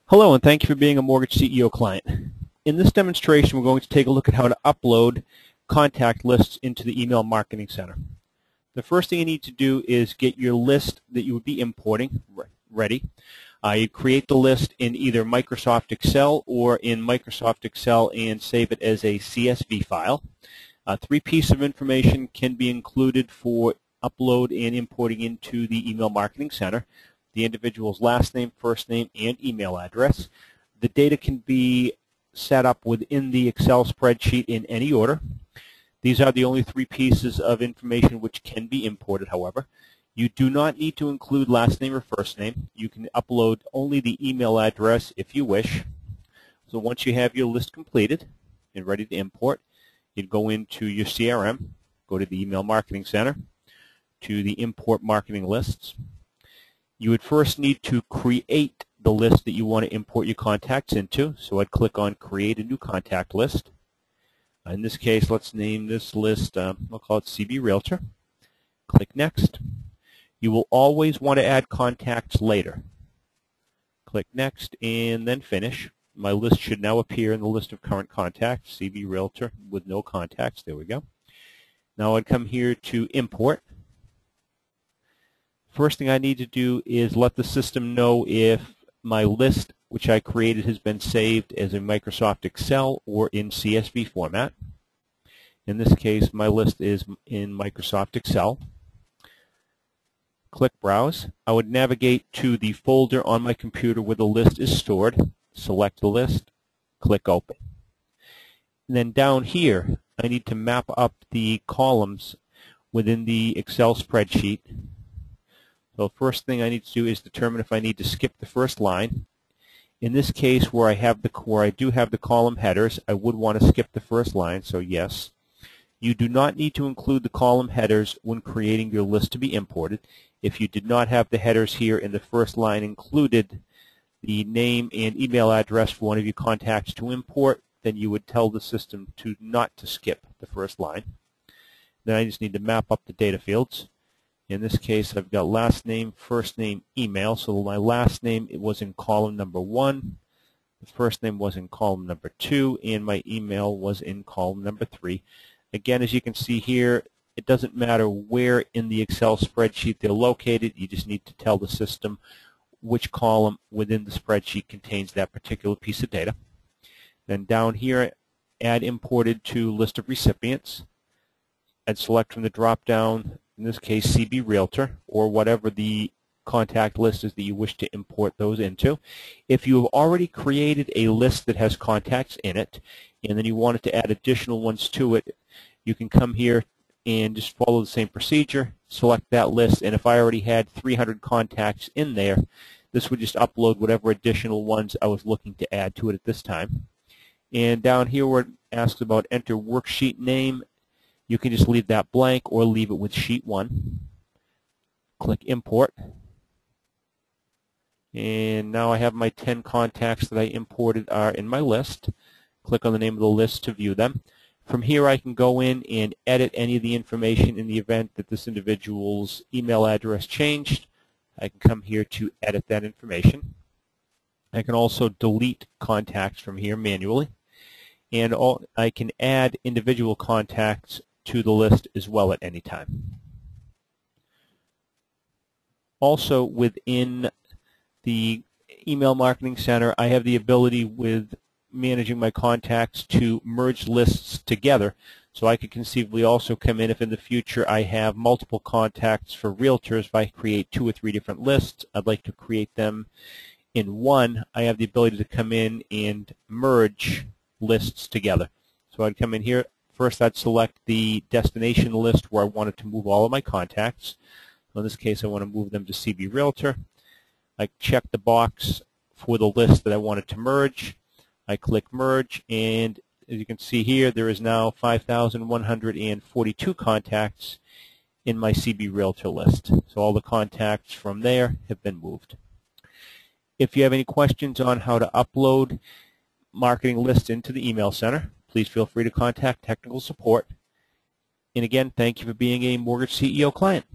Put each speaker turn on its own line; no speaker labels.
Hello, and thank you for being a Mortgage CEO client. In this demonstration, we're going to take a look at how to upload contact lists into the Email Marketing Center. The first thing you need to do is get your list that you would be importing ready. You create the list in either Microsoft Excel or in Microsoft Excel and save it as a CSV file. Three pieces of information can be included for upload and importing into the Email Marketing Center: the individual's last name, first name, and email address. The data can be set up within the Excel spreadsheet in any order. These are the only three pieces of information which can be imported, however. You do not need to include last name or first name. You can upload only the email address if you wish. So once you have your list completed and ready to import, you'd go into your CRM, go to the Email Marketing Center, to the Import Marketing Lists. You would first need to create the list that you want to import your contacts into. So I'd click on Create a New Contact List. In this case, let's name this list, we'll call it CB Realtor. Click Next. You will always want to add contacts later. Click Next and then Finish. My list should now appear in the list of current contacts, CB Realtor with no contacts. There we go. Now I'd come here to Import. First thing I need to do is let the system know if my list, which I created, has been saved as a Microsoft Excel or in CSV format. In this case, my list is in Microsoft Excel. Click Browse. I would navigate to the folder on my computer where the list is stored. Select the list. Click Open. And then down here, I need to map up the columns within the Excel spreadsheet. So first thing I need to do is determine if I need to skip the first line. In this case, where I do have the column headers, I would want to skip the first line, so yes. You do not need to include the column headers when creating your list to be imported. If you did not have the headers here and the first line included the name and email address for one of your contacts to import, then you would tell the system not to skip the first line. Then I just need to map up the data fields. In this case, I've got last name, first name, email. So my last name, it was in column number 1. The first name was in column number 2, and my email was in column number 3. Again, as you can see here, it doesn't matter where in the Excel spreadsheet they're located. You just need to tell the system which column within the spreadsheet contains that particular piece of data. Then down here, add imported to list of recipients. I'd select from the drop-down, in this case, CB Realtor, or whatever the contact list is that you wish to import those into. If you have already created a list that has contacts in it, and then you wanted to add additional ones to it, you can come here and just follow the same procedure, select that list, and if I already had 300 contacts in there, this would just upload whatever additional ones I was looking to add to it at this time. And down here where it asks about enter worksheet name, you can just leave that blank or leave it with sheet 1. Click Import. And now I have my 10 contacts that I imported are in my list. Click on the name of the list to view them. From here I can go in and edit any of the information in the event that this individual's email address changed. I can come here to edit that information. I can also delete contacts from here manually. And I can add individual contacts to the list as well at any time. Also within the Email Marketing Center, I have the ability with managing my contacts to merge lists together. So I could conceivably also come in if in the future I have multiple contacts for realtors. If I create 2 or 3 different lists, I'd like to create them in one. I have the ability to come in and merge lists together. So I'd come in here. First, I'd select the destination list where I wanted to move all of my contacts. In this case, I want to move them to CB Realtor. I check the box for the list that I wanted to merge. I click Merge, and as you can see here, there is now 5,142 contacts in my CB Realtor list. So all the contacts from there have been moved. If you have any questions on how to upload marketing lists into the email center, please feel free to contact technical support. And again, thank you for being a Mortgage CEO client.